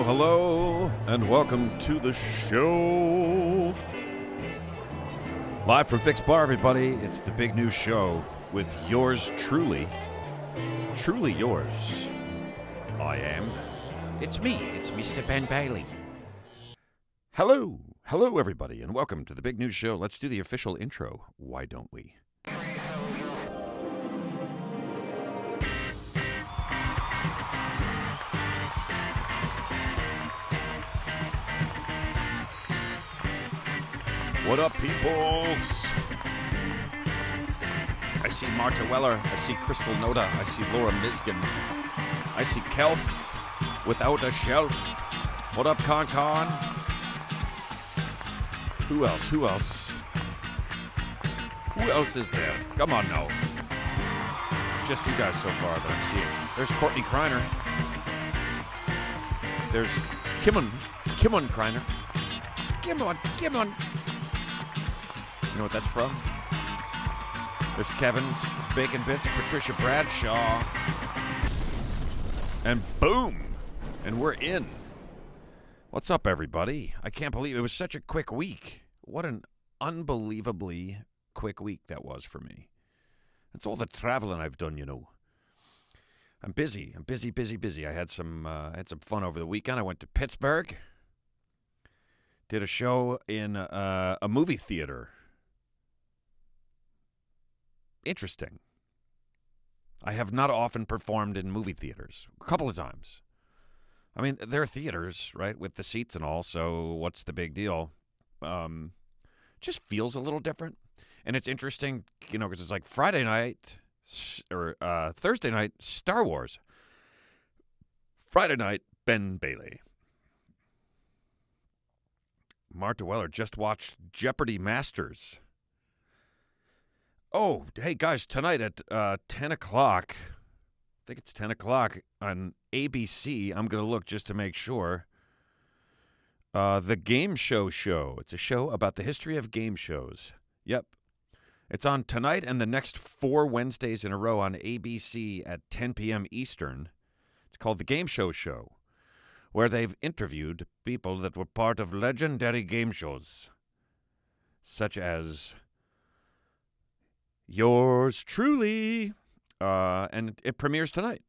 Hello, and welcome to the show. Live from Fix Bar, everybody. It's the big news show with yours truly. Truly yours. I am. It's me. It's Mr. Ben Bailey. Hello. Hello, everybody, and welcome to the big news show. Let's do the official intro. Why don't we? What up, peoples? I see Marta Weller. I see Crystal Noda. I see Laura Miskin. I see Kelf without a shelf. What up, Con? Who else? Who else is there? Come on now. It's just you guys so far that I'm seeing. There's Courtney Kreiner. There's Kimon Kreiner. Kimon. You know what that's from? There's Kevin's Bacon Bits, Patricia Bradshaw. And boom! And we're in. What's up, everybody? I can't believe it was such a quick week. What an unbelievably quick week that was for me. It's all the traveling I've done, you know. I'm busy. I'm busy. I had some fun over the weekend. I went to Pittsburgh. Did a show in a movie theater. Interesting. I have not often performed in movie theaters. A couple of times. I mean, there are theaters, right, with the seats and all, so what's the big deal? Just feels a little different. And it's interesting, you know, because it's like Friday night, or Thursday night, Star Wars. Friday night, Ben Bailey. Marta Weller just watched Jeopardy Masters. Oh, hey, guys, tonight at 10 o'clock, I think it's 10 o'clock on ABC, I'm going to look just to make sure, The Game Show Show. It's a show about the history of game shows. Yep. It's on tonight and the next 4 Wednesdays in a row on ABC at 10 p.m. Eastern. It's called The Game Show Show, where they've interviewed people that were part of legendary game shows, such as yours truly, and it premieres tonight.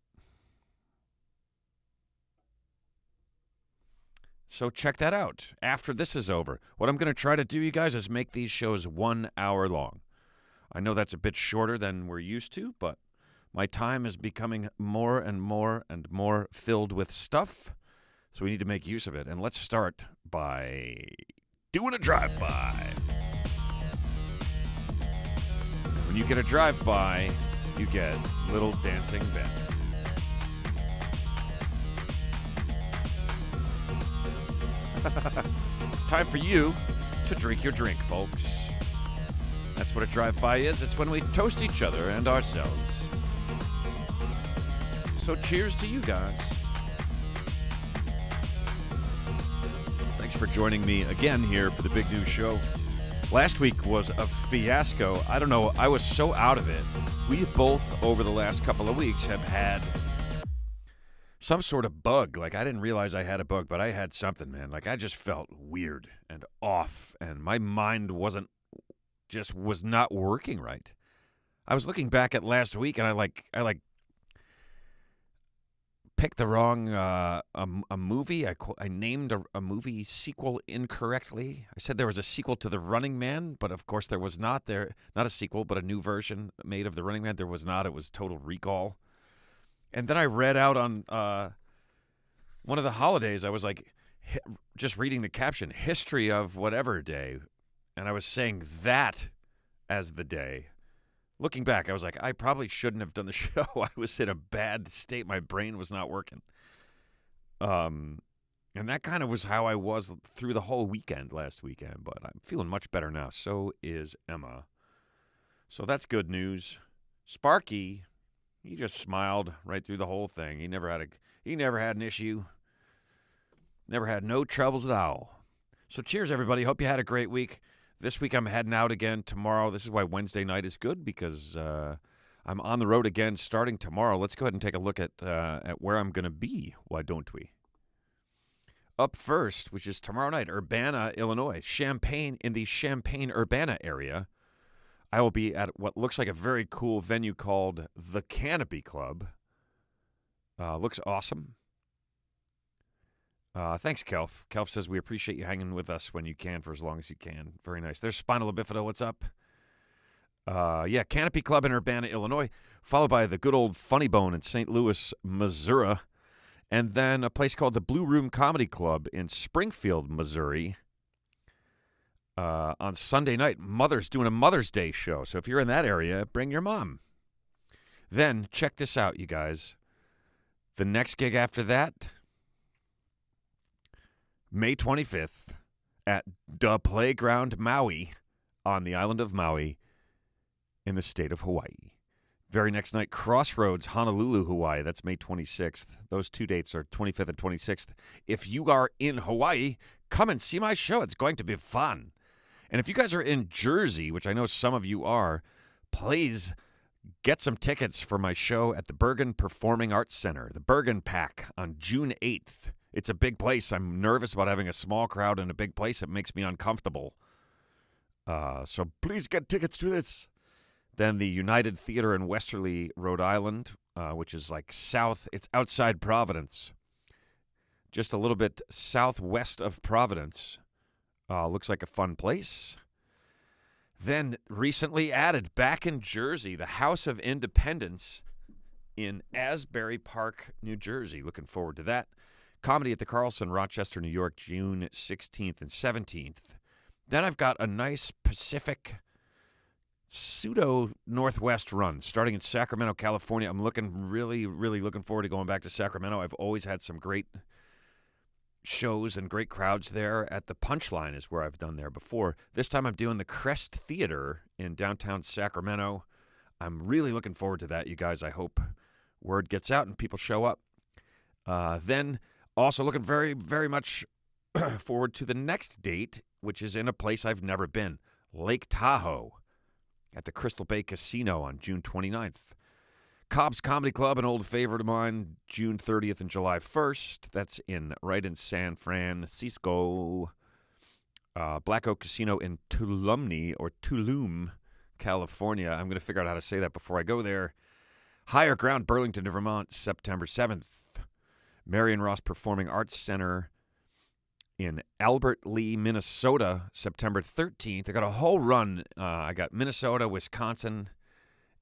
So check that out after this is over. What I'm going to try to do, you guys, is make these shows 1 hour long. I know that's a bit shorter than we're used to, but my time is becoming more and more and more filled with stuff, so we need to make use of it. And let's start by doing a drive-by. When you get a drive-by, you get Little Dancing Ben. It's time for you to drink your drink, folks. That's what a drive-by is. It's when we toast each other and ourselves. So cheers to you guys. Thanks for joining me again here for the Big News Show. Last week was a fiasco. I don't know. I was so out of it. We both, over the last couple of weeks, have had some sort of bug. Like, I didn't realize I had a bug, but I had something, man. Like, I just felt weird and off, and my mind was not working right. I was looking back at last week, and I picked the wrong a movie. I named a movie sequel incorrectly. I said there was a sequel to The Running Man, but of course there was not. Not a sequel, but a new version made of The Running Man. There was not. It was Total Recall. And then I read out on one of the holidays, I was like, just reading the caption, History of Whatever Day. And I was saying that as the day. Looking back, I was like, I probably shouldn't have done the show. I was in a bad state. My brain was not working. And that kind of was how I was through the whole weekend last weekend. But I'm feeling much better now. So is Emma. So that's good news. Sparky, he just smiled right through the whole thing. He never had an issue. Never had no troubles at all. So cheers, everybody. Hope you had a great week. This week I'm heading out again tomorrow. This is why Wednesday night is good, because I'm on the road again starting tomorrow. Let's go ahead and take a look at where I'm going to be. Why don't we? Up first, which is tomorrow night, Urbana, Illinois, in the Champaign-Urbana area. I will be at what looks like a very cool venue called the Canopy Club. Looks awesome. Thanks, Kelf. Kelf says, we appreciate you hanging with us when you can for as long as you can. Very nice. There's Spinal Bifida. What's up? Canopy Club in Urbana, Illinois, followed by the good old Funny Bone in St. Louis, Missouri, and then a place called the Blue Room Comedy Club in Springfield, Missouri. On Sunday night, doing a Mother's Day show. So if you're in that area, bring your mom. Then, check this out, you guys. The next gig after that, May 25th, at the Playground Maui on the island of Maui in the state of Hawaii. Very next night, Crossroads, Honolulu, Hawaii. That's May 26th. Those 2 dates are 25th and 26th. If you are in Hawaii, come and see my show. It's going to be fun. And if you guys are in Jersey, which I know some of you are, please get some tickets for my show at the Bergen Performing Arts Center, the Bergen Pack, on June 8th. It's a big place. I'm nervous about having a small crowd in a big place. It makes me uncomfortable. So please get tickets to this. Then the United Theater in Westerly, Rhode Island, which is like south. It's outside Providence. Just a little bit southwest of Providence. Looks like a fun place. Then recently added back in Jersey, the House of Independence in Asbury Park, New Jersey. Looking forward to that. Comedy at the Carlson, Rochester, New York, June 16th and 17th. Then I've got a nice Pacific pseudo-northwest run starting in Sacramento, California. I'm really looking forward to going back to Sacramento. I've always had some great shows and great crowds there. At the Punchline is where I've done there before. This time I'm doing the Crest Theater in downtown Sacramento. I'm really looking forward to that, you guys. I hope word gets out and people show up. Then also looking very, very much forward to the next date, which is in a place I've never been, Lake Tahoe at the Crystal Bay Casino on June 29th. Cobb's Comedy Club, an old favorite of mine, June 30th and July 1st. That's right in San Francisco. Black Oak Casino in Tulum, California. I'm going to figure out how to say that before I go there. Higher Ground, Burlington, Vermont, September 7th. Marion Ross Performing Arts Center in Albert Lee, Minnesota, September 13th. I got a whole run. I got Minnesota, Wisconsin,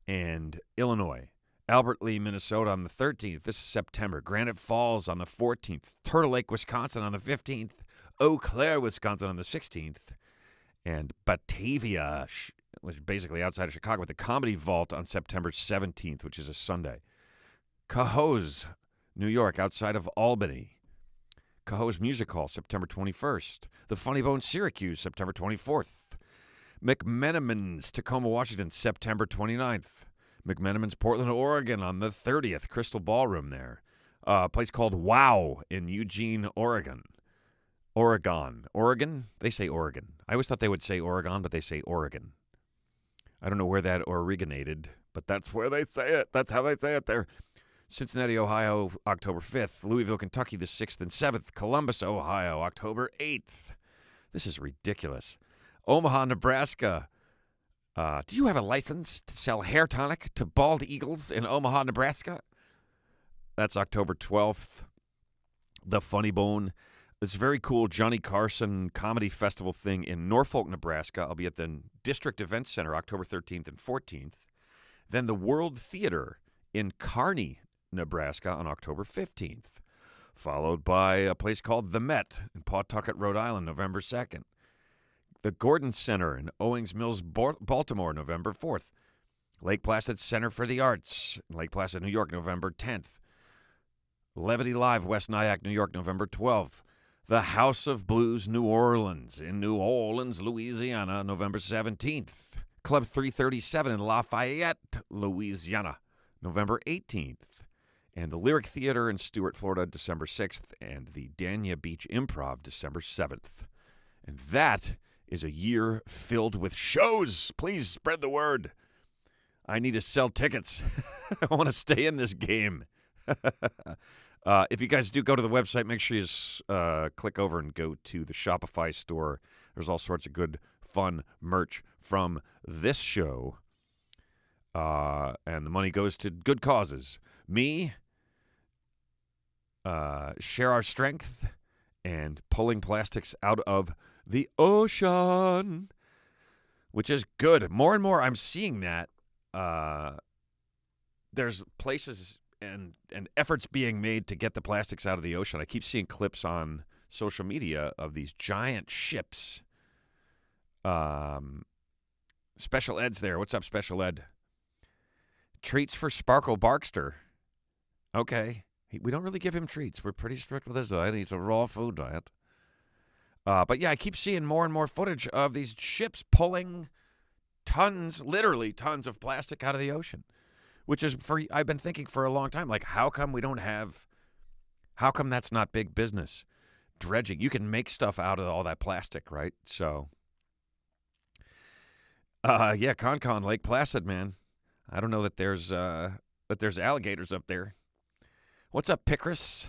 and Illinois. Albert Lee, Minnesota on the 13th. This is September. Granite Falls on the 14th. Turtle Lake, Wisconsin on the 15th. Eau Claire, Wisconsin on the 16th. And Batavia, which is basically outside of Chicago, with the Comedy Vault on September 17th, which is a Sunday. Cohoes, New York, outside of Albany. Cohoes Music Hall, September 21st. The Funny Bone, Syracuse, September 24th. McMenamins, Tacoma, Washington, September 29th. McMenamins, Portland, Oregon on the 30th. Crystal Ballroom there. A place called Wow in Eugene, Oregon. Oregon? They say Oregon. I always thought they would say Oregon, but they say Oregon. I don't know where that originated, but that's where they say it. That's how they say it there. Cincinnati, Ohio, October 5th. Louisville, Kentucky, the 6th and 7th. Columbus, Ohio, October 8th. This is ridiculous. Omaha, Nebraska. Do you have a license to sell hair tonic to bald eagles in Omaha, Nebraska? That's October 12th. The Funny Bone. This very cool Johnny Carson Comedy Festival thing in Norfolk, Nebraska. I'll be at the District Event Center October 13th and 14th. Then the World Theater in Kearney, Nebraska on October 15th. Followed by a place called The Met in Pawtucket, Rhode Island, November 2nd. The Gordon Center in Owings Mills, Baltimore, November 4th. Lake Placid Center for the Arts, Lake Placid, New York, November 10th. Levity Live, West Nyack, New York, November 12th. The House of Blues, New Orleans, in New Orleans, Louisiana, November 17th. Club 337 in Lafayette, Louisiana, November 18th. And the Lyric Theater in Stuart, Florida, December 6th. And the Dania Beach Improv, December 7th. And that is a year filled with shows. Please spread the word. I need to sell tickets. I want to stay in this game. If you guys do go to the website, make sure you click over and go to the Shopify store. There's all sorts of good, fun merch from this show. And the money goes to good causes. Me, share our strength, and pulling plastics out of the ocean, which is good. More and more I'm seeing that. There's places and efforts being made to get the plastics out of the ocean. I keep seeing clips on social media of these giant ships. Special Ed's there. What's up, Special Ed? Treats for Sparkle Barkster. Okay. We don't really give him treats. We're pretty strict with his diet. He eats a raw food diet. But yeah, I keep seeing more and more footage of these ships pulling literally tons of plastic out of the ocean, which is I've been thinking for a long time, like, how come that's not big business? Dredging. You can make stuff out of all that plastic, right? So, yeah, Con Lake Placid, man. I don't know that there's alligators up there. What's up, Picris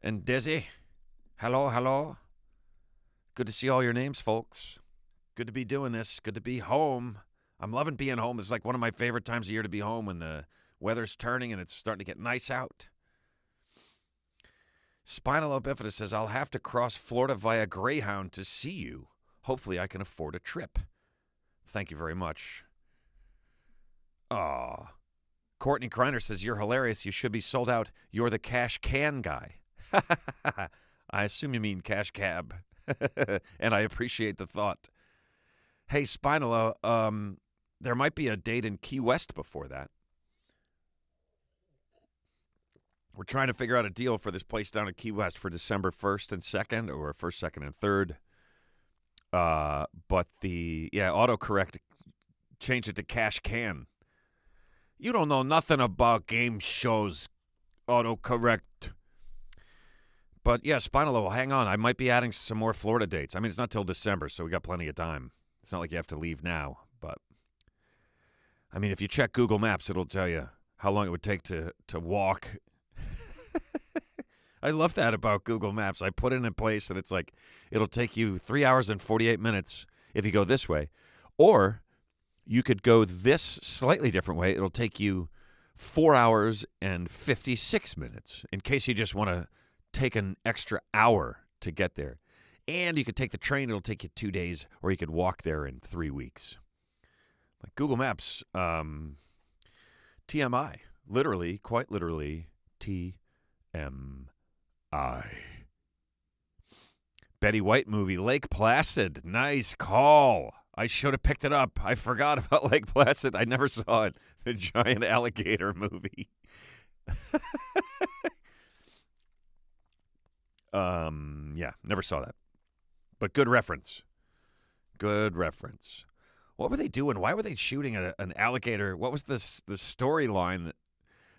and Desi? Hello. Good to see all your names, folks. Good to be doing this. Good to be home. I'm loving being home. It's like one of my favorite times of year to be home when the weather's turning and it's starting to get nice out. Spinal Bifida says, I'll have to cross Florida via Greyhound to see you. Hopefully I can afford a trip. Thank you very much. Aw. Courtney Kreiner says, you're hilarious. You should be sold out. You're the cash can guy. I assume you mean cash cab. And I appreciate the thought. Hey, Spinalo, there might be a date in Key West before that. We're trying to figure out a deal for this place down at Key West for December 1st and 2nd, or 1st, 2nd, and 3rd. But autocorrect changed it to cash can. You don't know nothing about game shows, autocorrect. But yeah, Spinalo, hang on. I might be adding some more Florida dates. I mean, it's not till December, so we got plenty of time. It's not like you have to leave now. But, I mean, if you check Google Maps, it'll tell you how long it would take to walk. I love that about Google Maps. I put it in place, and it's like it'll take you 3 hours and 48 minutes if you go this way. Or you could go this slightly different way. It'll take you 4 hours and 56 minutes in case you just want to take an extra hour to get there. And you could take the train. It'll take you 2 days, or you could walk there in 3 weeks. Like Google Maps, TMI. Literally, quite literally, TMI. Betty White movie, Lake Placid. Nice call. I should have picked it up. I forgot about Lake Placid. I never saw it. The giant alligator movie. Yeah, never saw that. But good reference. Good reference. What were they doing? Why were they shooting an alligator? What was the storyline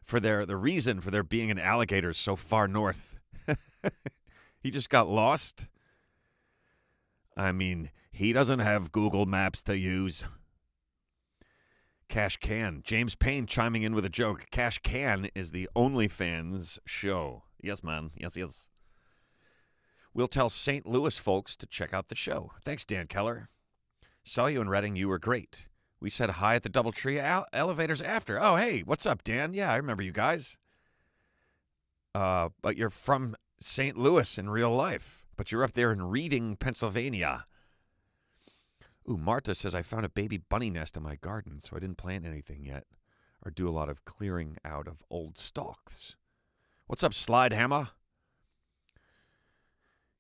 for the reason for there being an alligator so far north? He just got lost? I mean, he doesn't have Google Maps to use. Cash Can. James Payne chiming in with a joke. Cash Can is the OnlyFans show. Yes, man. Yes. We'll tell St. Louis folks to check out the show. Thanks, Dan Keller. Saw you in Reading. You were great. We said hi at the Doubletree elevators after. Oh, hey, what's up, Dan? Yeah, I remember you guys. But you're from St. Louis in real life. But you're up there in Reading, Pennsylvania. Ooh, Marta says, I found a baby bunny nest in my garden, so I didn't plant anything yet or do a lot of clearing out of old stalks. What's up, Slide Hammer?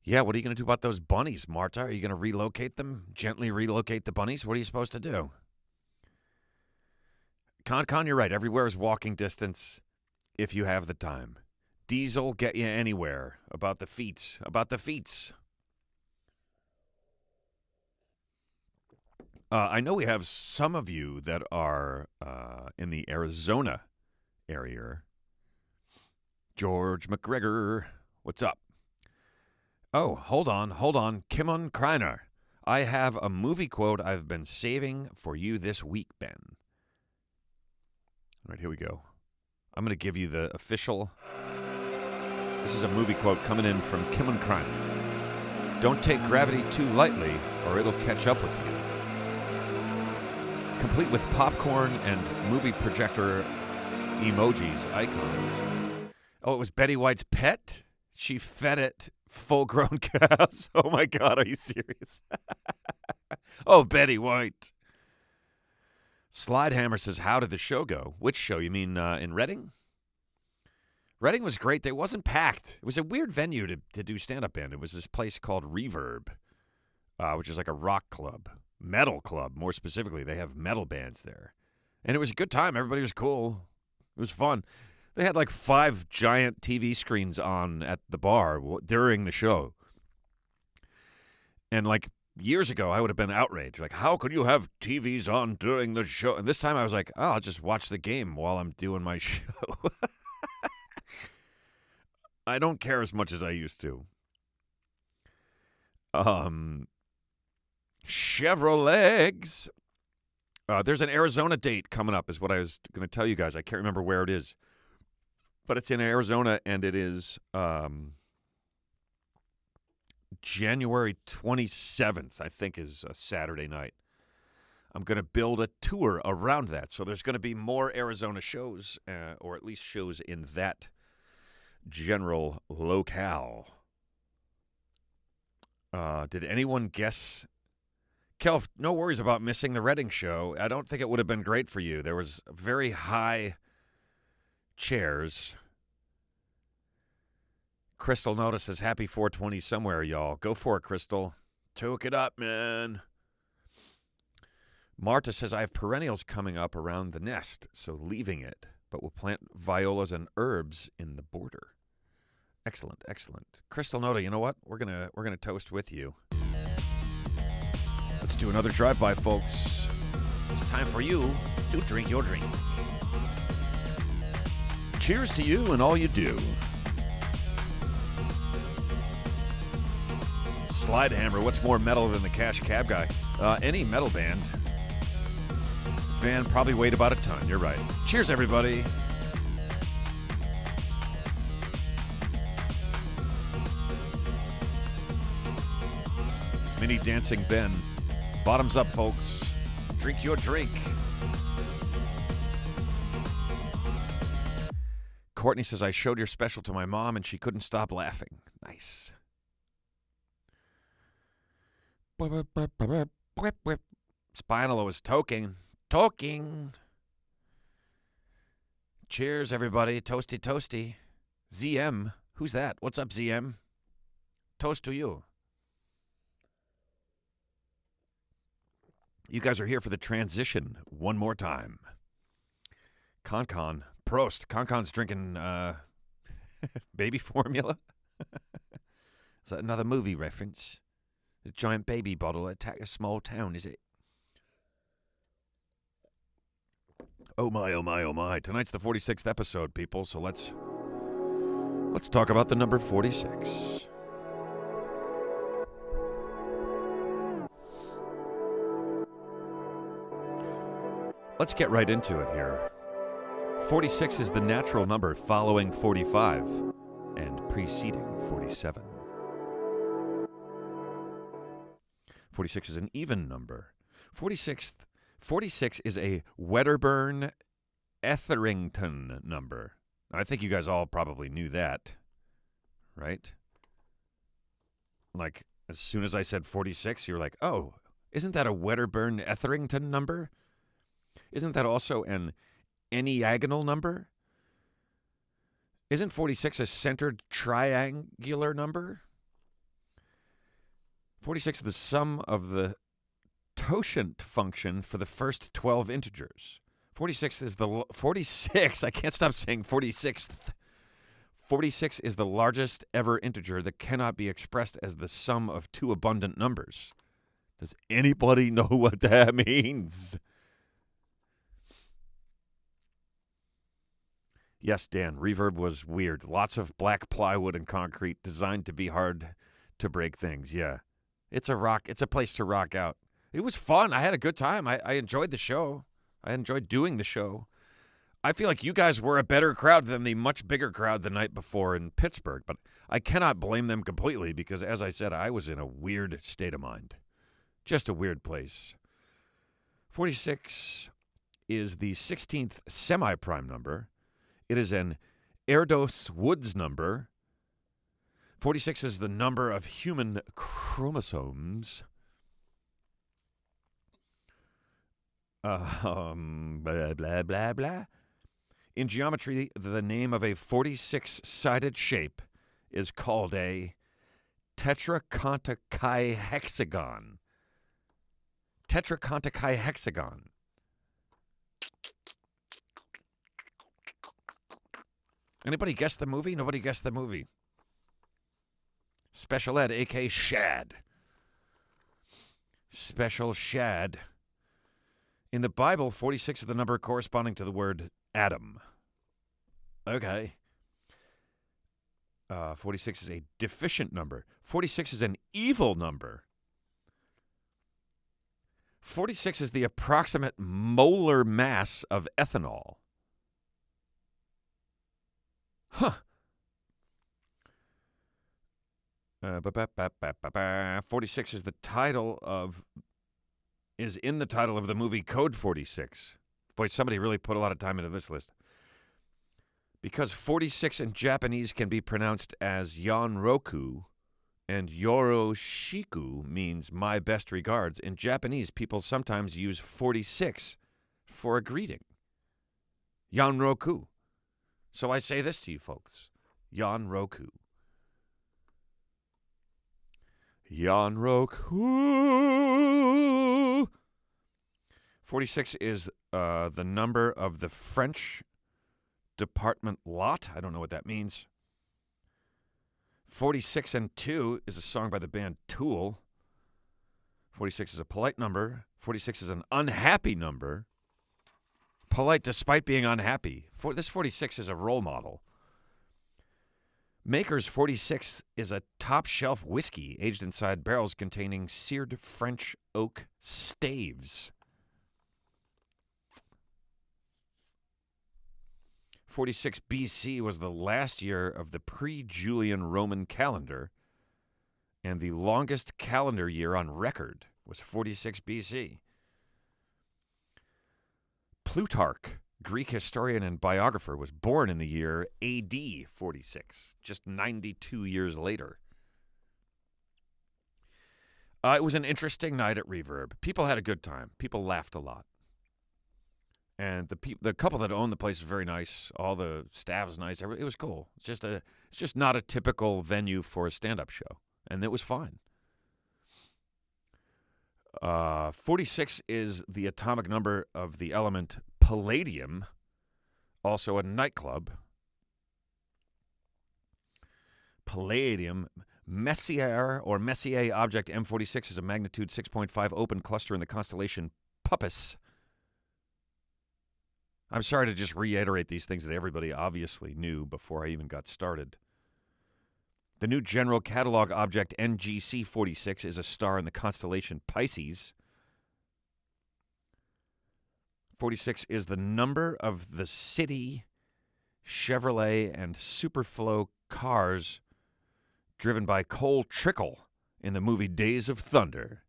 Yeah, what are you going to do about those bunnies, Marta? Are you going to relocate them? Gently relocate the bunnies? What are you supposed to do? Con, you're right. Everywhere is walking distance if you have the time. Diesel, get you anywhere. About the feets. I know we have some of you that are in the Arizona area. George McGregor, what's up? Oh, hold on. Kimon Kreiner. I have a movie quote I've been saving for you this week, Ben. All right, here we go. I'm going to give you the official This is a movie quote coming in from Kim and Crime. Don't take gravity too lightly, or it'll catch up with you. Complete with popcorn and movie projector emojis, icons. Oh, it was Betty White's pet? She fed it full-grown cows. Oh, my God, are you serious? Oh, Betty White. Slidehammer says, how did the show go? Which show? You mean in Reading? Reading was great. It wasn't packed. It was a weird venue to do stand-up in. It was this place called Reverb, which is like a rock club. Metal club, more specifically. They have metal bands there. And it was a good time. Everybody was cool. It was fun. They had like 5 giant TV screens on at the bar during the show. And like years ago, I would have been outraged. Like, how could you have TVs on during the show? And this time I was like, oh, I'll just watch the game while I'm doing my show. I don't care as much as I used to. Chevrolets. There's an Arizona date coming up is what I was going to tell you guys. I can't remember where it is. But it's in Arizona, and it is January 27th, I think, is a Saturday night. I'm going to build a tour around that. So there's going to be more Arizona shows, or at least shows in that general locale. Did anyone guess? Kelv, no worries about missing the Reading show. I don't think it would have been great for you. There was very high chairs. Crystal notices happy 420 somewhere, y'all. Go for it, Crystal. Toke it up, man. Marta says, I have perennials coming up around the nest, so leaving it, but we'll plant violas and herbs in the border. Excellent, excellent. Crystal Nota, you know what? We're gonna toast with you. Let's do another drive-by, folks. It's time for you to drink your drink. Cheers to you and all you do. Slidehammer, what's more metal than the Cash Cab Guy? Any metal band. Van probably weighed about a ton. You're right. Cheers, everybody. Mini Dancing Ben. Bottoms up, folks. Drink your drink. Courtney says, I showed your special to my mom and she couldn't stop laughing. Nice. Spinalo is toking. Cheers, everybody. Toasty, toasty. ZM. Who's that? What's up, ZM? Toast to you. You guys are here for the transition one more time. Con. Prost. Con's drinking baby formula. Is that another movie reference? A giant baby bottle attack a small town, is it? Oh my, oh my, oh my. Tonight's the 46th episode, people, so let's talk about the number 46. Let's get right into it here. 46 is the natural number following 45 and preceding 47. 46 is an even number. 46 is a Wedderburn Etherington number. I think you guys all probably knew that, right? Like, as soon as I said 46, you were like, oh, isn't that a Wedderburn Etherington number? Isn't that also an enneagonal number? Isn't 46 a centered triangular number? 46 is the sum of the totient function for the first 12 integers. 46 is the 46. I can't stop saying 46th. 46 is the largest ever integer that cannot be expressed as the sum of two abundant numbers. Does anybody know what that means? Yes, Dan, Reverb was weird. Lots of black plywood and concrete designed to be hard to break things. Yeah. It's a place to rock out. It was fun. I had a good time. I enjoyed the show. I enjoyed doing the show. I feel like you guys were a better crowd than the much bigger crowd the night before in Pittsburgh, but I cannot blame them completely because, as I said, I was in a weird state of mind. Just a weird place. 46 is the 16th semi-prime number. It is an Erdos-Woods number. 46 is the number of human chromosomes. Blah, blah, blah, blah. In geometry, the name of a 46-sided shape is called a tetracontichihexagon. Tetracontichihexagon. Anybody guess the movie? Nobody guessed the movie. Special Ed, a.k.a. Shad. Special Shad. In the Bible, 46 is the number corresponding to the word Adam. Okay. 46 is a deficient number. 46 is an evil number. 46 is the approximate molar mass of ethanol. Huh. 46 is in the title of the movie Code 46. Boy, somebody really put a lot of time into this list. Because 46 in Japanese can be pronounced as Yanroku, and Yoroshiku means my best regards. In Japanese, people sometimes use 46 for a greeting. Yanroku. So I say this to you folks. Yanroku. Yanroku. 46 is the number of the French department lot. I don't know what that means. 46 and 2 is a song by the band Tool. 46 is a polite number. 46 is an unhappy number. Polite despite being unhappy. This 46 is a role model. Maker's 46 is a top-shelf whiskey aged inside barrels containing seared French oak staves. 46 BC was the last year of the pre-Julian Roman calendar, and the longest calendar year on record was 46 BC. Plutarch, Greek historian and biographer, was born in the year AD 46, just 92 years later. It was an interesting night at Reverb. People had a good time. People laughed a lot. And the couple that owned the place was very nice. All the staff was nice. It was cool. It's just not a typical venue for a stand-up show, and it was fine. 46 is the atomic number of the element palladium, also a nightclub. Palladium. Messier object M46 is a magnitude 6.5 open cluster in the constellation Puppis. I'm sorry to just reiterate these things that everybody obviously knew before I even got started. The new general catalog object NGC46 is a star in the constellation Pisces. 46 is the number of the City, Chevrolet, and Superflow cars driven by Cole Trickle in the movie Days of Thunder.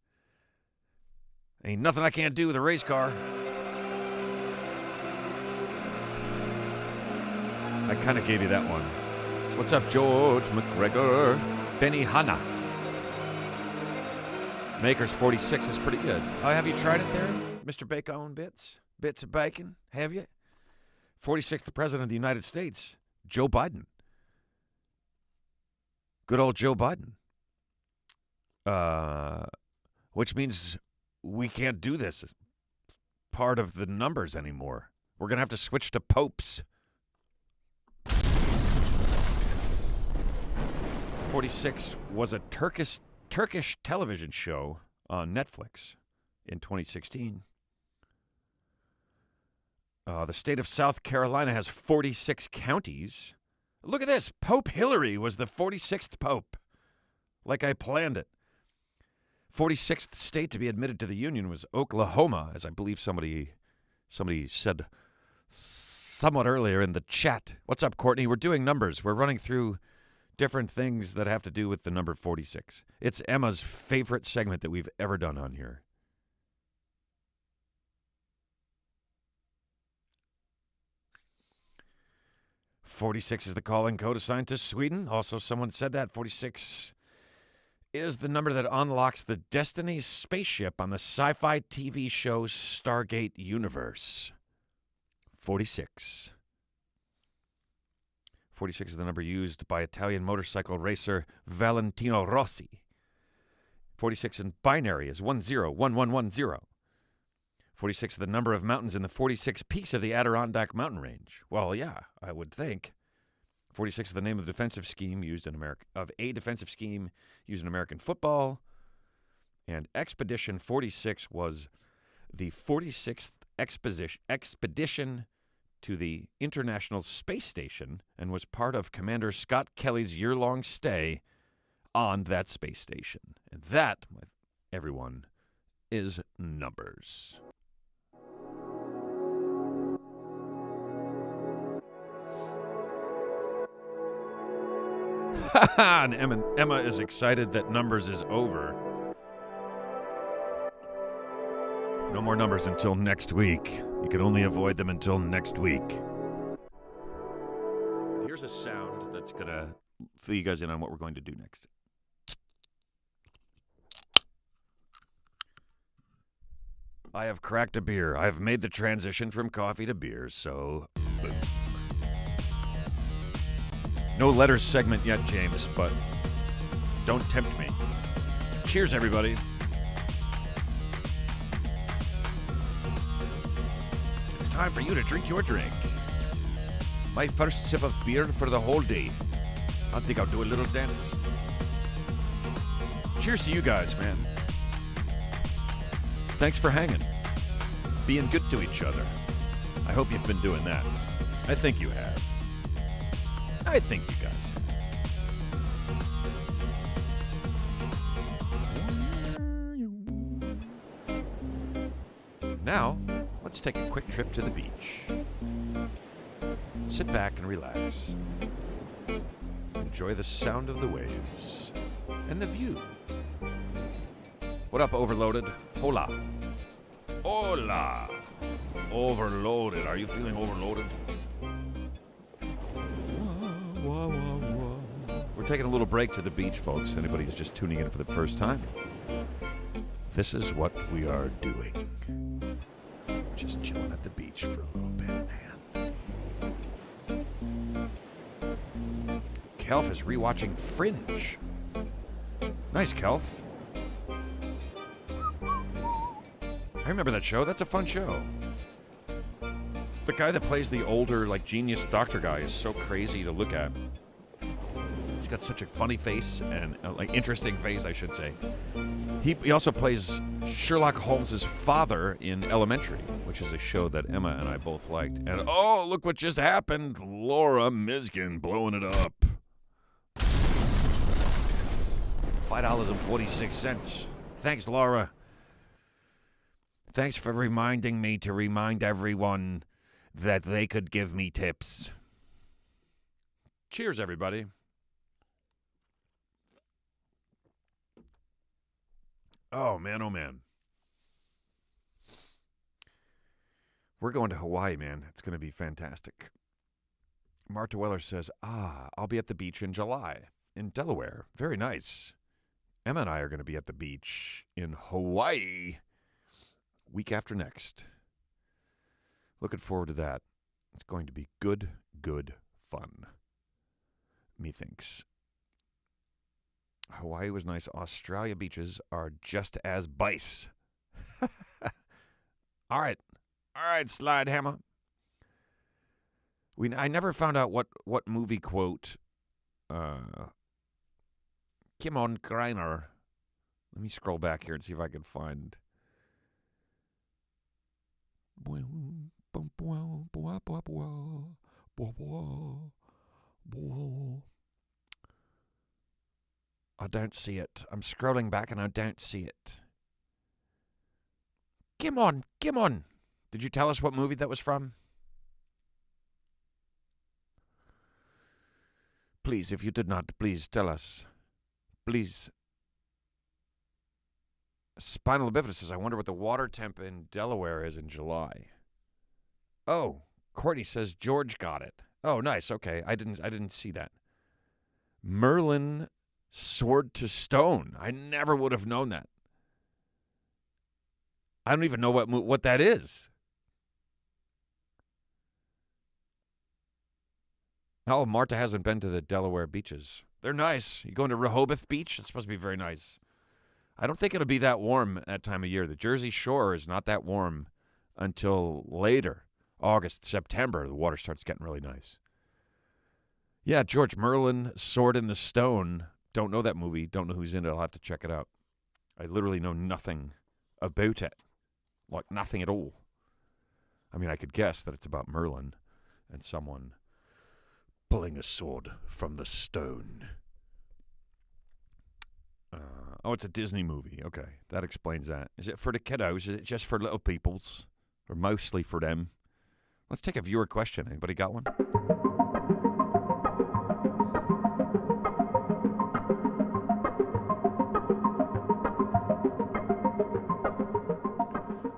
Ain't nothing I can't do with a race car. I kind of gave you that one. What's up, George McGregor? Benny Hanna. Maker's 46 is pretty good. Have you tried it there, Mr. Bacon Bits? Bits of bacon? Have you? 46th the President of the United States, Joe Biden. Good old Joe Biden. Which means we can't do this part of the numbers anymore. We're going to have to switch to popes. 46 was a Turkish television show on Netflix in 2016. The state of South Carolina has 46 counties. Look at this. Pope Hillary was the 46th pope. Like I planned it. 46th state to be admitted to the Union was Oklahoma, as I believe somebody said somewhat earlier in the chat. What's up, Courtney? We're doing numbers. We're running through different things that have to do with the number 46. It's Emma's favorite segment that we've ever done on here. "46 is the calling code assigned to Sweden." Also, someone said that 46 is the number that unlocks the Destiny's spaceship on the sci-fi TV show Stargate Universe. 46. 46 is the number used by Italian motorcycle racer Valentino Rossi. 46 in binary is 101110. 46 is the number of mountains in the 46 peaks of the Adirondack mountain range. Well, yeah, I would think. 46 is the name of the defensive scheme used in American football. And Expedition 46 was the 46th expedition to the International Space Station and was part of Commander Scott Kelly's year-long stay on that space station. And that, everyone, is numbers. And Emma is excited that numbers is over. No more numbers until next week. You can only avoid them until next week. Here's a sound that's going to fill you guys in on what we're going to do next. I have cracked a beer. I have made the transition from coffee to beer, so... boom. No letters segment yet, James, but don't tempt me. Cheers, everybody. It's time for you to drink your drink. My first sip of beer for the whole day. I think I'll do a little dance. Cheers to you guys, man. Thanks for hanging. Being good to each other. I hope you've been doing that. I think you have. I think you guys have. Now, let's take a quick trip to the beach. Sit back and relax. Enjoy the sound of the waves and the view. What up, Overloaded? Hola. Hola. Overloaded. Are you feeling overloaded? We're taking a little break to the beach, folks. Anybody who's just tuning in for the first time, this is what we are doing. Just chilling at the beach for a little bit, man. Kelf is rewatching Fringe. Nice, Kelf. I remember that show. That's a fun show. The guy that plays the older, genius doctor guy is so crazy to look at. He's got such a funny face and, interesting face, I should say. He also plays Sherlock Holmes' father in Elementary, which is a show that Emma and I both liked. And, oh, look what just happened. Laura Miskin blowing it up. $5.46. Thanks, Laura. Thanks for reminding me to remind everyone that they could give me tips. Cheers, everybody. Oh, man, oh, man. We're going to Hawaii, man. It's going to be fantastic. Marta Weller says, I'll be at the beach in July in Delaware. Very nice. Emma and I are going to be at the beach in Hawaii week after next. Looking forward to that. It's going to be good fun. Methinks. Hawaii was nice. Australia beaches are just as bice. All right, Slide Hammer. I never found out what movie quote. Kim on Greiner. Let me scroll back here and see if I can find. I don't see it. I'm scrolling back and I don't see it. Come on. Did you tell us what movie that was from? Please, if you did not, please tell us. Please. Spinal Bifida says, I wonder what the water temp in Delaware is in July. Oh, Courtney says George got it. Oh, nice. Okay, I didn't see that. Merlin Sword to Stone. I never would have known that. I don't even know what that is. Oh, Marta hasn't been to the Delaware beaches. They're nice. You going to Rehoboth Beach? It's supposed to be very nice. I don't think it'll be that warm that time of year. The Jersey Shore is not that warm until later. August, September, the water starts getting really nice. Yeah, George, Merlin, Sword in the Stone. Don't know that movie. Don't know who's in it. I'll have to check it out. I literally know nothing about it. Like, nothing at all. I mean, I could guess that it's about Merlin and someone pulling a sword from the stone. Oh, it's a Disney movie. Okay, that explains that. Is it for the kiddos? Is it just for little peoples? Or mostly for them? Let's take a viewer question. Anybody got one?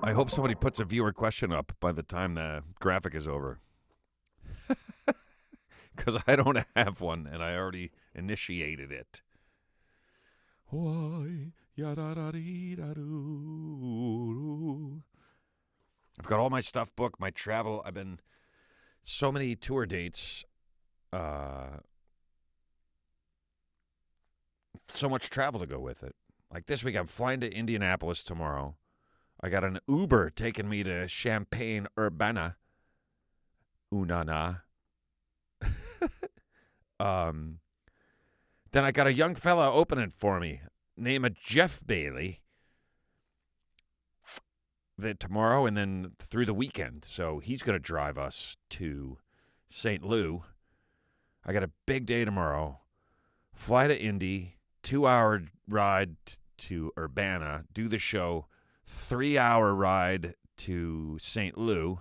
I hope somebody puts a viewer question up by the time the graphic is over. Because I don't have one, and I already initiated it. I've got all my stuff booked, my travel. I've been so many tour dates. So much travel to go with it. Like this week, I'm flying to Indianapolis tomorrow. I got an Uber taking me to Champaign, Urbana. Unana. Then I got a young fella opening for me, named Jeff Bailey, tomorrow and then through the weekend. So he's going to drive us to St. Lou. I got a big day tomorrow. Fly to Indy, 2-hour ride to Urbana, do the show, 3-hour ride to St. Lou,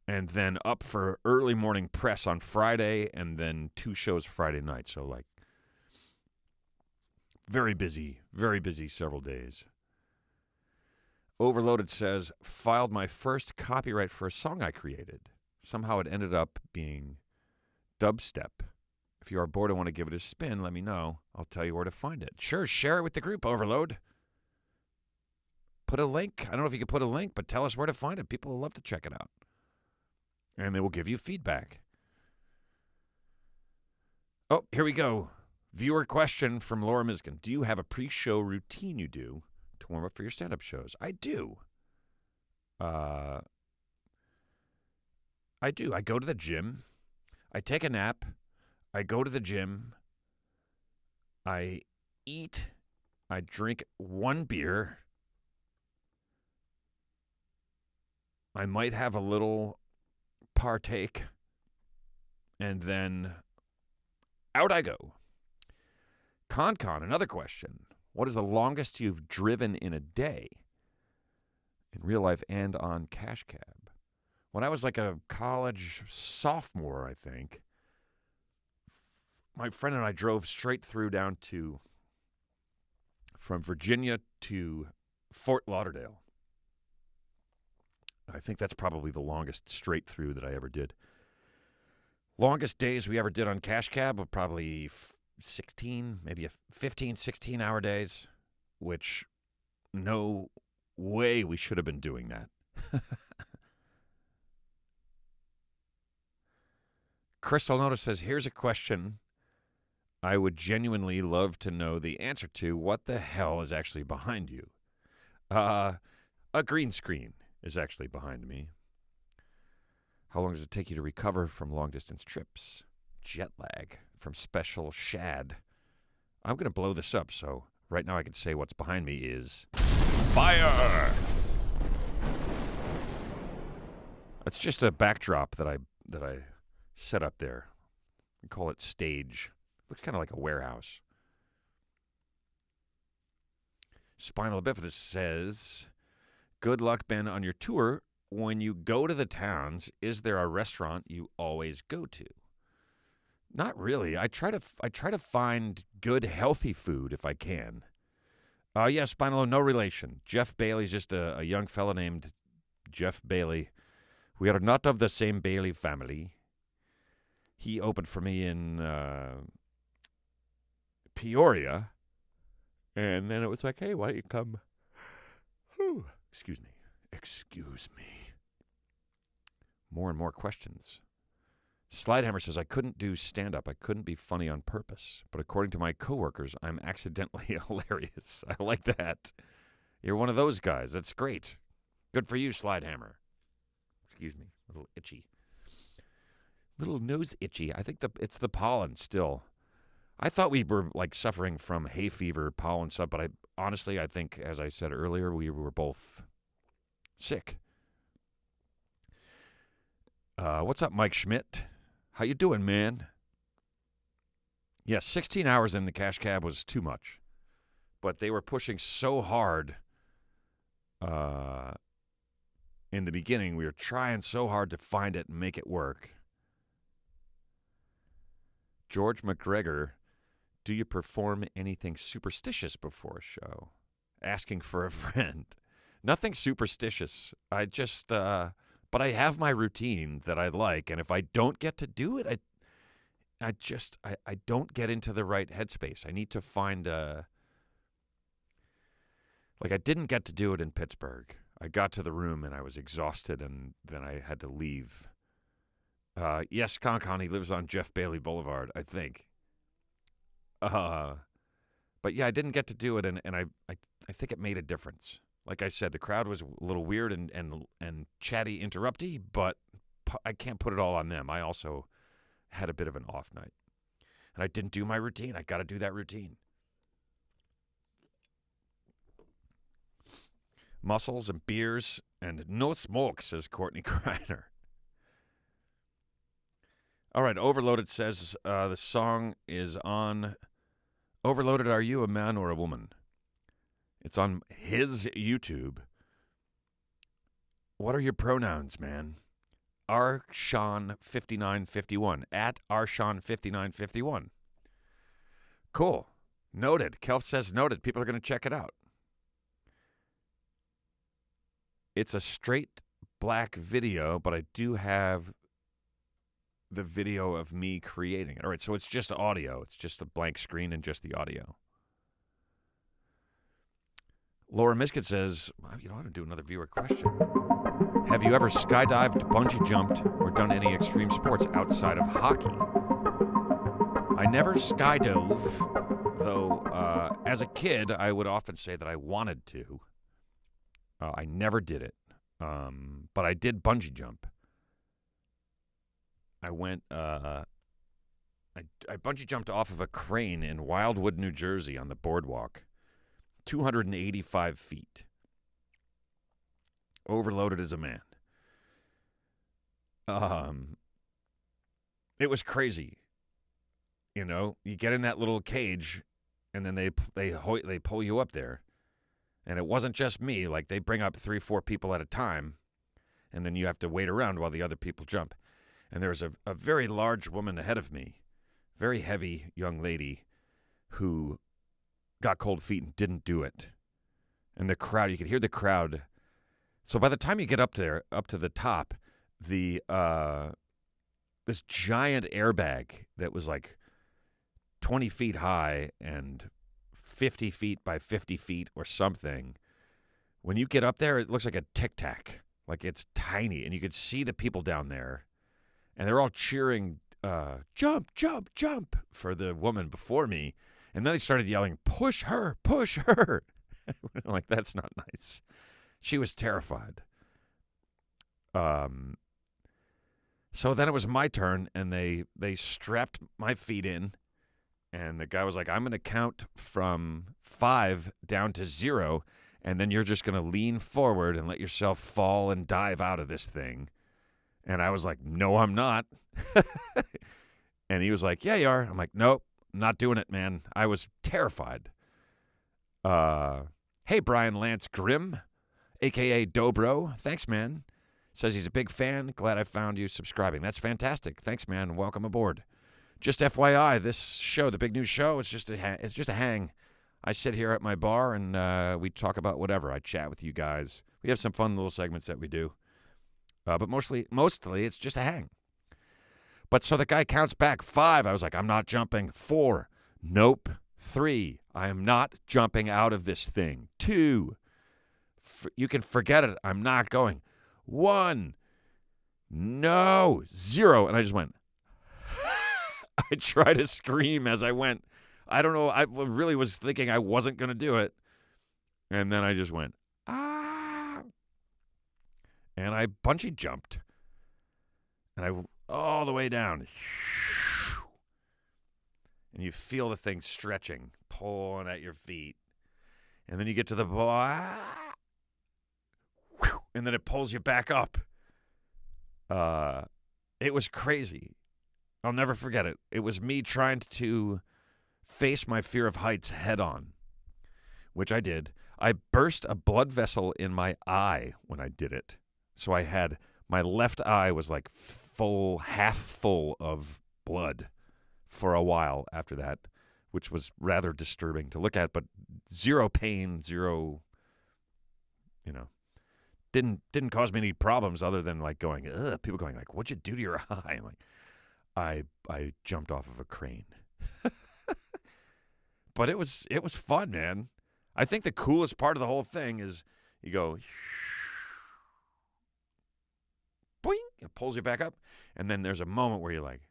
and then up for early morning press on Friday, and then 2 shows Friday night. So, like, very busy several days. Overloaded says, filed my first copyright for a song I created. Somehow it ended up being dubstep. If you are bored and want to give it a spin, let me know. I'll tell you where to find it. Sure, share it with the group, Overload. Put a link. I don't know if you can put a link, but tell us where to find it. People will love to check it out. And they will give you feedback. Oh, here we go. Viewer question from Laura Miskin. Do you have a pre-show routine you do to warm up for your stand-up shows? I do. I do. I go to the gym. I take a nap. I go to the gym. I eat. I drink 1 beer. I might have a little partake. And then out I go. Con, another question. What is the longest you've driven in a day? In real life and on Cash Cab. When I was like a college sophomore, I think, my friend and I drove straight through from Virginia to Fort Lauderdale. I think that's probably the longest straight through that I ever did. Longest days we ever did on Cash Cab were probably 16, maybe 15, 16-hour days, which no way we should have been doing that. Crystal Notice says, here's a question I would genuinely love to know the answer to. What the hell is actually behind you? A green screen is actually behind me. How long does it take you to recover from long-distance trips? Jet lag from Special Shad. I'm going to blow this up, so right now I can say what's behind me is fire! It's just a backdrop that I set up there. We call it stage. Looks kind of like a warehouse. Spinal Bifida says, good luck, Ben, on your tour. when you go to the towns, is there a restaurant you always go to? Not really. I try to find good, healthy food if I can. Yes, Spinalo, no relation. Jeff Bailey's just a young fella named Jeff Bailey. We are not of the same Bailey family. He opened for me in Peoria, and then it was like, hey, why don't you come? Whew. Excuse me. More and more questions. Slidehammer says, I couldn't do stand-up. I couldn't be funny on purpose. But according to my coworkers, I'm accidentally hilarious. I like that. You're one of those guys. That's great. Good for you, Slidehammer. Excuse me. A little itchy. Little nose itchy. I think it's the pollen still. I thought we were like suffering from hay fever, pollen stuff, but honestly, I think, as I said earlier, we were both sick. What's up, Mike Schmidt? How you doing, man? Yeah, 16 hours in the cash cab was too much. But they were pushing so hard in the beginning. We were trying so hard to find it and make it work. George McGregor, do you perform anything superstitious before a show? Asking for a friend. Nothing superstitious. I just... But I have my routine that I like, and if I don't get to do it, I don't get into the right headspace. I need to find a... Like, I didn't get to do it in Pittsburgh. I got to the room, and I was exhausted, and then I had to leave. Yes, Concon, he lives on Jeff Bailey Boulevard, I think. But yeah, I didn't get to do it, and I think it made a difference. Like I said, the crowd was a little weird and chatty, interrupty, but I can't put it all on them. I also had a bit of an off night. And I didn't do my routine. I got to do that routine. Muscles and beers and no smoke, says Courtney Kreiner. All right, Overloaded says the song is on... Overloaded, are you a man or a woman? It's on his YouTube. What are your pronouns, man? Arshawn5951. At Arshawn5951. Cool. Noted. Kelf says noted. People are going to check it out. It's a straight black video, but I do have the video of me creating it. All right, so it's just audio. It's just a blank screen and just the audio. Laura Miskett says, well, I want to do another viewer question. Have you ever skydived, bungee jumped, or done any extreme sports outside of hockey? I never skydove, though as a kid, I would often say that I wanted to. I never did it, but I did bungee jump. I went, I bungee jumped off of a crane in Wildwood, New Jersey on the boardwalk. 285 feet. Overloaded as a man. It was crazy. You know, you get in that little cage, and then they pull you up there. And it wasn't just me. Like, they bring up 3-4 people at a time, and then you have to wait around while the other people jump. And there was a very large woman ahead of me, very heavy young lady, who got cold feet and didn't do it. And the crowd, you could hear the crowd. So by the time you get up there, up to the top, this giant airbag that was like 20 feet high and 50 feet by 50 feet or something, when you get up there, it looks like a Tic Tac. Like, it's tiny, and you could see the people down there, and they're all cheering, jump, jump, jump, for the woman before me. And then they started yelling, push her, push her. Like, that's not nice. She was terrified. So then it was my turn, and they strapped my feet in, and the guy was like, I'm going to count from 5 down to 0, and then you're just going to lean forward and let yourself fall and dive out of this thing. And I was like, no, I'm not. And he was like, yeah, you are. I'm like, nope. Not doing it, man. I was terrified. Hey, Brian Lance Grimm, a.k.a. Dobro. Thanks, man. Says he's a big fan. Glad I found you subscribing. That's fantastic. Thanks, man. Welcome aboard. Just FYI, this show, the Big News Show, it's just a hang. I sit here at my bar and we talk about whatever. I chat with you guys. We have some fun little segments that we do. But mostly it's just a hang. But so the guy counts back 5. I was like, I'm not jumping. 4. Nope. 3. I am not jumping out of this thing. 2. You can forget it. I'm not going. 1. No. 0. And I just went. I tried to scream as I went. I don't know. I really was thinking I wasn't going to do it. And then I just went, ah. And I bungee jumped. And I all the way down. And you feel the thing stretching, pulling at your feet. And then you get to the and then it pulls you back up. It was crazy. I'll never forget it. It was me trying to face my fear of heights head on, which I did. I burst a blood vessel in my eye when I did it. So I had, my left eye was like half full of blood for a while after that, which was rather disturbing to look at, but 0 pain, 0, didn't cause me any problems other than like going, ugh, people going like, what'd you do to your eye? I'm like, I jumped off of a crane. But it was fun, man. I think the coolest part of the whole thing is you go, boing, it pulls you back up, and then there's a moment where you're like,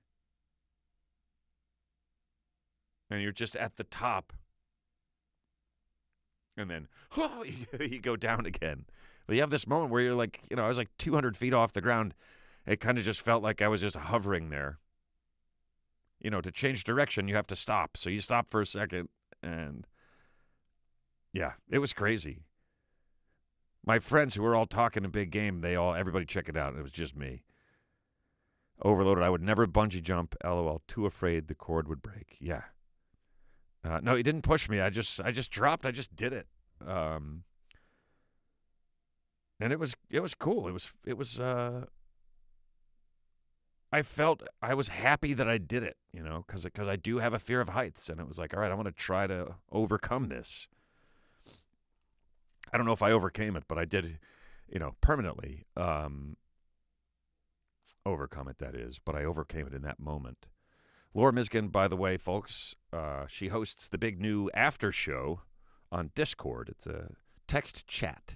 and you're just at the top, and then you go down again. But you have this moment where you're like, I was like 200 feet off the ground. It kind of just felt like I was just hovering there. To change direction, you have to stop. So you stop for a second, and yeah, it was crazy. My friends who were all talking a big game, everybody check it out. It was just me. Overloaded. I would never bungee jump. LOL. Too afraid the cord would break. Yeah. No, he didn't push me. I just dropped. I just did it. And it was cool. It was I was happy that I did it, because I do have a fear of heights, and it was like, all right, I'm going to try to overcome this. I don't know if I overcame it, but I did, permanently overcome it, that is, but I overcame it in that moment. Laura Miskin, by the way, folks, she hosts the big new after show on Discord. It's a text chat.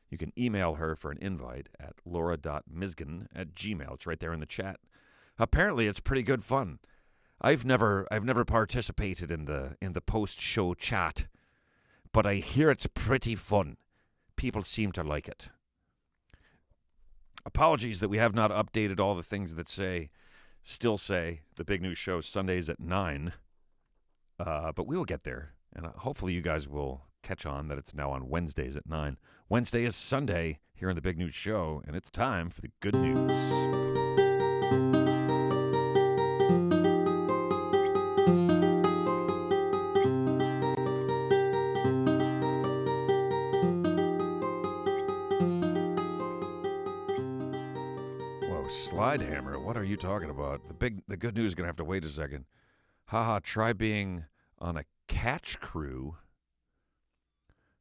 You can email her for an invite at laura.miskin@gmail. It's right there in the chat. Apparently, it's pretty good fun. I've never participated in the post-show chat, but I hear it's pretty fun. People seem to like it. Apologies that we have not updated all the things that still say the big news show Sundays at 9, but we will get there, and hopefully you guys will catch on that it's now on Wednesdays at 9. Wednesday is Sunday here in the Big News Show, and it's time for the good news. Whoa, slide hammer, what are you talking about? The good news is going to have to wait a second. Haha, try being on a catch crew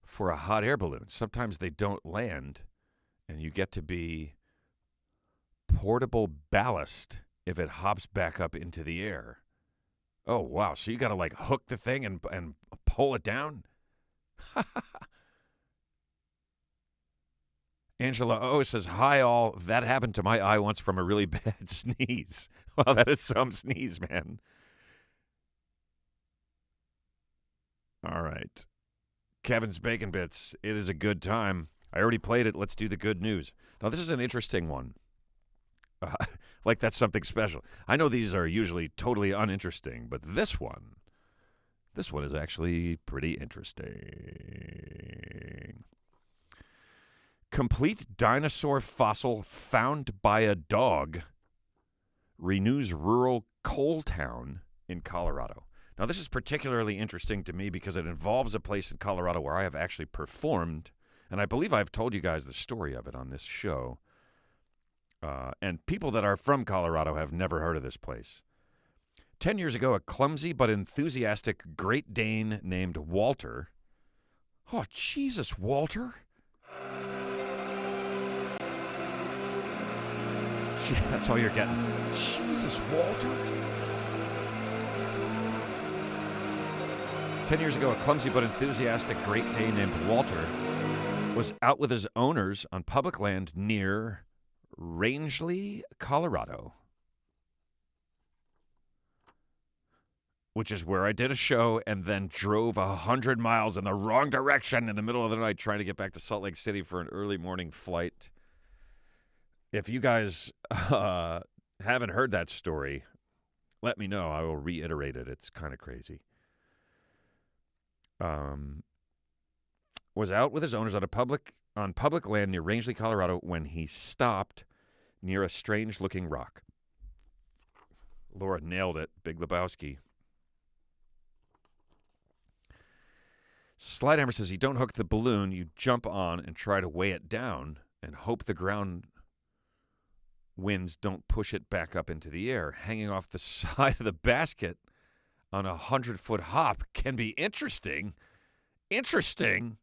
for a hot air balloon. Sometimes they don't land, and you get to be portable ballast if it hops back up into the air. Oh, wow. So you got to, like, hook the thing and pull it down? Angela O says, hi, all. That happened to my eye once from a really bad sneeze. Well, that is some sneeze, man. All right. Kevin's Bacon Bits. It is a good time. I already played it. Let's do the good news. Now, this is an interesting one. Like that's something special. I know these are usually totally uninteresting, but this one is actually pretty interesting. Complete dinosaur fossil found by a dog renews rural coal town in Colorado. Now, this is particularly interesting to me because it involves a place in Colorado where I have actually performed, and I believe I've told you guys the story of it on this show. And people that are from Colorado have never heard of this place. 10 years ago, a clumsy but enthusiastic Great Dane named Walter. Oh, Jesus, Walter? That's all you're getting. Jesus, Walter? 10 years ago, a clumsy but enthusiastic Great Dane named Walter was out with his owners on public land near Rangeley, Colorado, which is where I did a show and then drove 100 miles in the wrong direction in the middle of the night trying to get back to Salt Lake City for an early morning flight. If you guys haven't heard that story, let me know. I will reiterate it. It's kind of crazy. Was out with his owners on public land near Rangeley, Colorado, when he stopped near a strange-looking rock. Laura nailed it. Big Lebowski. Slidehammer says you don't hook the balloon, you jump on and try to weigh it down and hope the ground winds don't push it back up into the air. Hanging off the side of the basket on a 100-foot hop can be interesting. Interesting.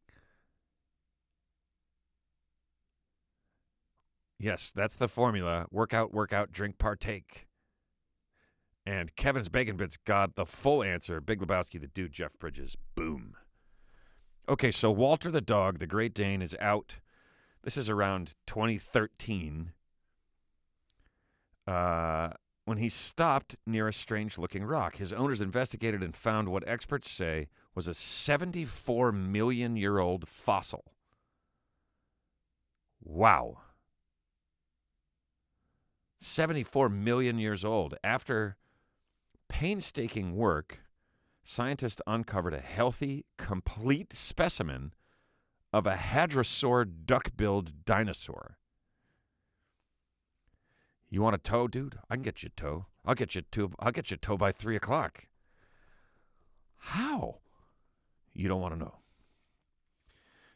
Yes, that's the formula. Work out, drink, partake. And Kevin's Bacon Bits got the full answer. Big Lebowski, the dude, Jeff Bridges. Boom. Okay, so Walter the dog, the Great Dane, is out. This is around 2013. When he stopped near a strange-looking rock. His owners investigated and found what experts say was a 74-million-year-old fossil. Wow. 74 million years old. After painstaking work, scientists uncovered a healthy, complete specimen of a hadrosaur duck-billed dinosaur. You want a toe, dude? I can get you a toe. I'll get you a toe by 3 o'clock. How? You don't want to know.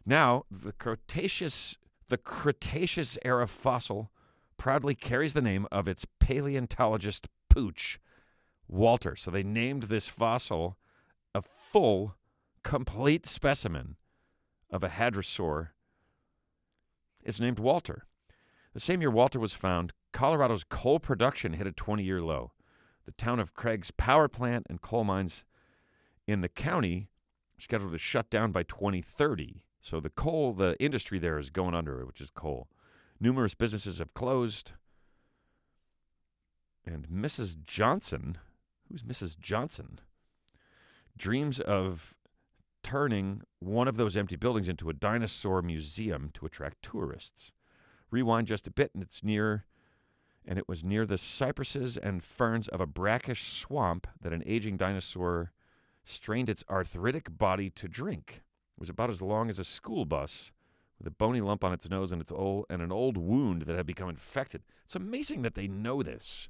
Now, the Cretaceous era fossil proudly carries the name of its paleontologist pooch, Walter. So they named this fossil a full, complete specimen of a hadrosaur. It's named Walter. The same year Walter was found, Colorado's coal production hit a 20-year low. The town of Craig's power plant and coal mines in the county are scheduled to shut down by 2030. So the industry there is going under, which is coal. Numerous businesses have closed. And Mrs. Johnson, who's Mrs. Johnson, dreams of turning one of those empty buildings into a dinosaur museum to attract tourists. Rewind just a bit, and it was near the cypresses and ferns of a brackish swamp that an aging dinosaur strained its arthritic body to drink. It was about as long as a school bus, with a bony lump on its nose and an old wound that had become infected. It's amazing that they know this.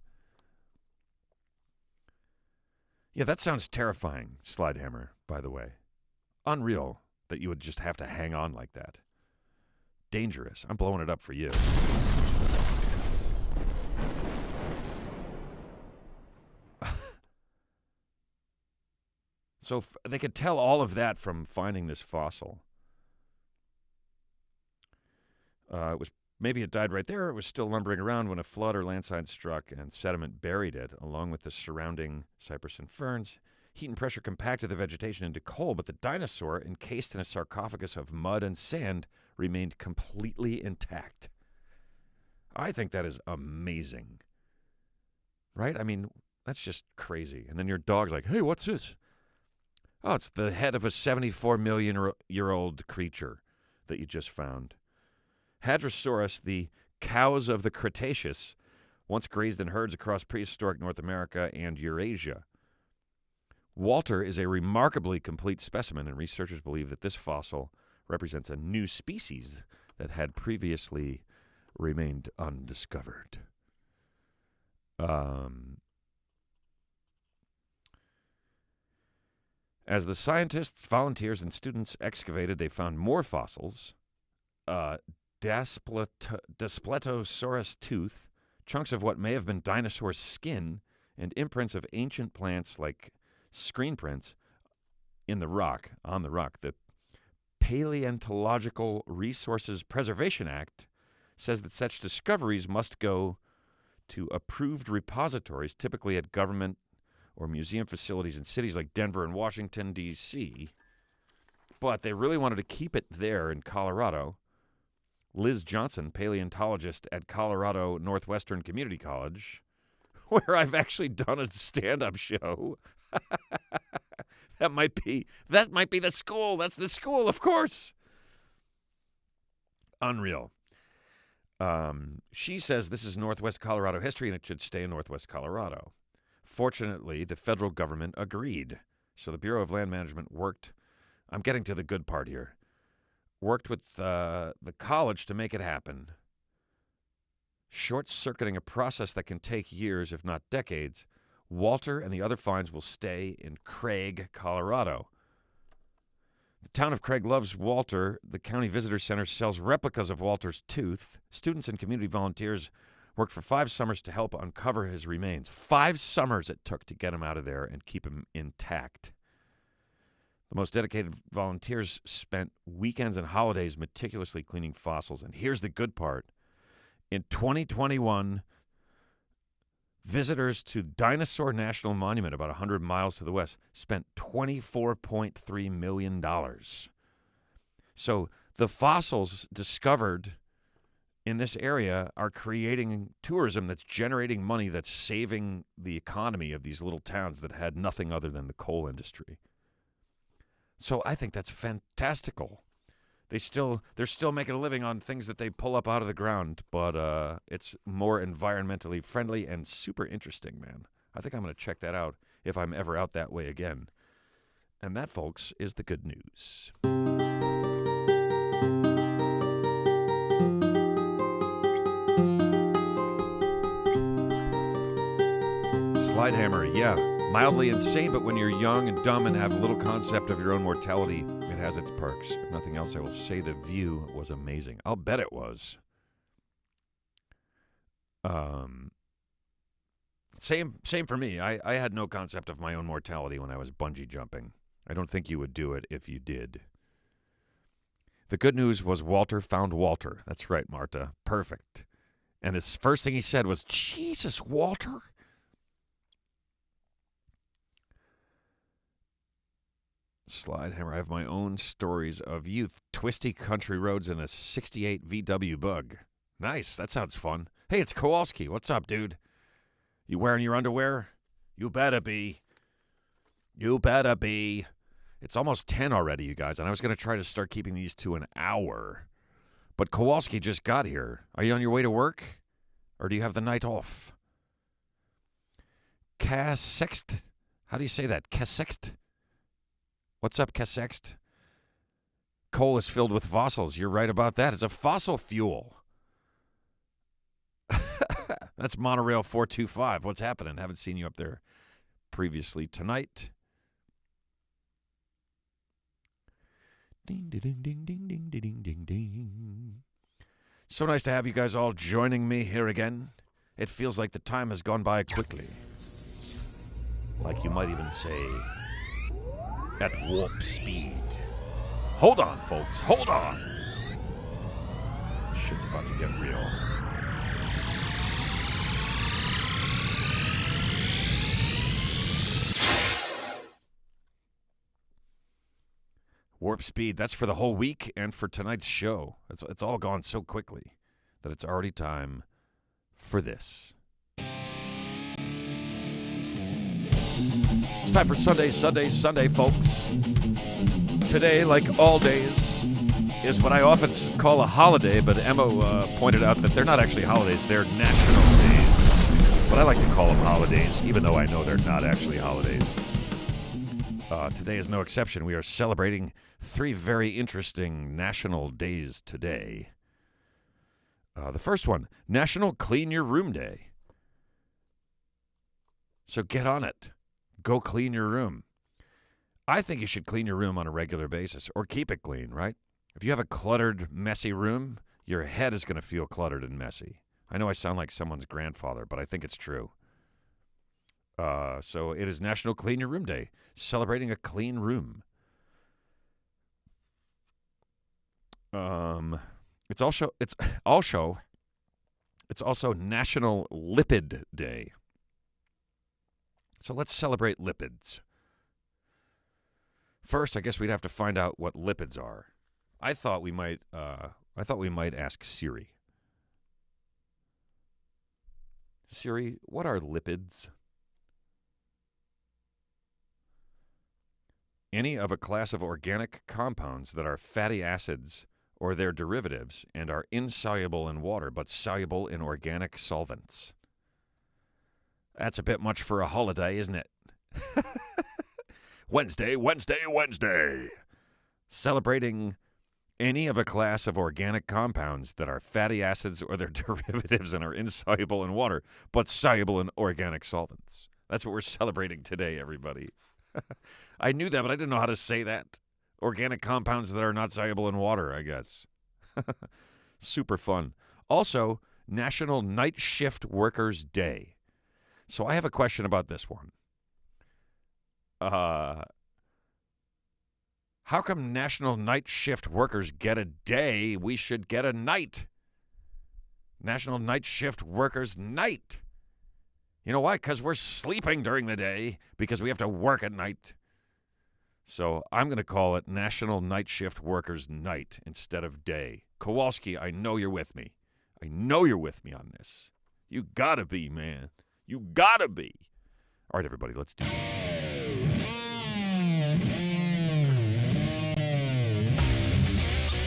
Yeah, that sounds terrifying, Slidehammer, by the way. Unreal that you would just have to hang on like that. Dangerous. I'm blowing it up for you. So they could tell all of that from finding this fossil. Maybe it died right there. It was still lumbering around when a flood or landslide struck and sediment buried it, along with the surrounding cypress and ferns. Heat and pressure compacted the vegetation into coal, but the dinosaur, encased in a sarcophagus of mud and sand, remained completely intact. I think that is amazing. Right? I mean, that's just crazy. And then your dog's like, hey, what's this? Oh, it's the head of a 74-million-year-old creature that you just found. Hadrosaurus, the cows of the Cretaceous, once grazed in herds across prehistoric North America and Eurasia. Walter is a remarkably complete specimen, and researchers believe that this fossil represents a new species that had previously remained undiscovered. As the scientists, volunteers, and students excavated, they found more fossils. Daspletosaurus tooth, chunks of what may have been dinosaur skin, and imprints of ancient plants like screen prints on the rock. The Paleontological Resources Preservation Act says that such discoveries must go to approved repositories, typically at government or museum facilities in cities like Denver and Washington, D.C., but they really wanted to keep it there in Colorado. Liz Johnson, paleontologist at Colorado Northwestern Community College, where I've actually done a stand-up show. That might be the school. That's the school, of course. Unreal. She says this is Northwest Colorado history and it should stay in Northwest Colorado. Fortunately, the federal government agreed. So the Bureau of Land Management worked. I'm getting to the good part here. Worked with the college to make it happen. Short-circuiting a process that can take years, if not decades, Walter and the other finds will stay in Craig, Colorado. The town of Craig loves Walter. The County Visitor Center sells replicas of Walter's tooth. Students and community volunteers worked for 5 summers to help uncover his remains. 5 summers it took to get him out of there and keep him intact. The most dedicated volunteers spent weekends and holidays meticulously cleaning fossils. And here's the good part. In 2021, visitors to Dinosaur National Monument, about 100 miles to the west, spent $24.3 million. So the fossils discovered in this area are creating tourism that's generating money, that's saving the economy of these little towns that had nothing other than the coal industry. So I think that's fantastical. They're still making a living on things that they pull up out of the ground, but it's more environmentally friendly and super interesting, man. I think I'm going to check that out if I'm ever out that way again. And that, folks, is the good news. Slide hammer, yeah. Mildly insane, but when you're young and dumb and have little concept of your own mortality, it has its perks. If nothing else, I will say the view was amazing. I'll bet it was. Same for me. I had no concept of my own mortality when I was bungee jumping. I don't think you would do it if you did. The good news was Walter found Walter. That's right, Marta. Perfect. And his first thing he said was, Jesus, Walter? Slide hammer. I have my own stories of youth. Twisty country roads in a 68 VW Bug. Nice. That sounds fun. Hey, it's Kowalski. What's up, dude? You wearing your underwear? You better be. You better be. It's almost 10 already, you guys, and I was going to try to start keeping these to an hour. But Kowalski just got here. Are you on your way to work? Or do you have the night off? Cassext. How do you say that? Cassext? What's up, Cassext? Coal is filled with fossils. You're right about that. It's a fossil fuel. That's Monorail 425. What's happening? Haven't seen you up there previously tonight. Ding, ding, ding, ding, ding, ding, ding, ding, ding. So nice to have you guys all joining me here again. It feels like the time has gone by quickly. Like you might even say, at warp speed. Hold on, folks. Hold on. Shit's about to get real. Warp speed, that's for the whole week and for tonight's show. It's all gone so quickly that it's already time for this. It's time for Sunday, folks. Today, like all days, is what I often call a holiday, but Emma pointed out that they're not actually holidays, they're national days. But I like to call them holidays, even though I know they're not actually holidays. Today is no exception. We are celebrating 3 very interesting national days today. The first one, National Clean Your Room Day. So get on it. Go clean your room. I think you should clean your room on a regular basis or keep it clean, right? If you have a cluttered, messy room, your head is going to feel cluttered and messy. I know I sound like someone's grandfather, but I think it's true. So it is National Clean Your Room Day, celebrating a clean room. It's also National Lipid Day. So let's celebrate lipids. First, I guess we'd have to find out what lipids are. I thought we might ask Siri. Siri, what are lipids? Any of a class of organic compounds that are fatty acids or their derivatives and are insoluble in water but soluble in organic solvents. That's a bit much for a holiday, isn't it? Wednesday. Celebrating any of a class of organic compounds that are fatty acids or their derivatives and are insoluble in water, but soluble in organic solvents. That's what we're celebrating today, everybody. I knew that, but I didn't know how to say that. Organic compounds that are not soluble in water, I guess. Super fun. Also, National Night Shift Workers Day. So I have a question about this one. How come National Night Shift Workers get a day? We should get a night. National Night Shift Workers Night. You know why? Because we're sleeping during the day because we have to work at night. So I'm going to call it National Night Shift Workers Night instead of day. Kowalski, I know you're with me. I know you're with me on this. You gotta be, man. You gotta be. All right, everybody, let's do this.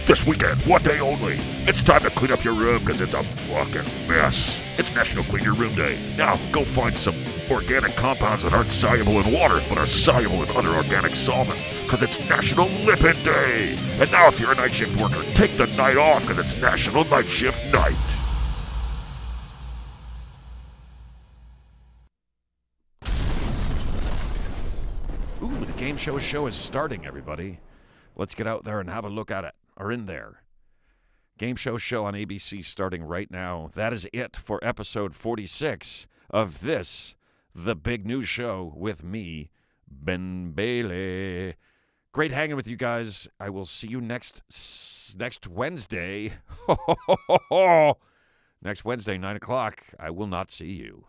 This weekend, one day only. It's time to clean up your room because it's a fucking mess. It's National Clean Your Room Day. Now, go find some organic compounds that aren't soluble in water but are soluble in other organic solvents because it's National Lipid Day. And now, if you're a night shift worker, take the night off because it's National Night Shift Night. Ooh, the game show is starting, everybody. Let's get out there and have a look at it. Are in there. Game show on ABC starting right now. That is it for episode 46 of this, the big news show with me, Ben Bailey. Great hanging with you guys. I will see you next Wednesday. Next Wednesday, 9 o'clock. I will not see you.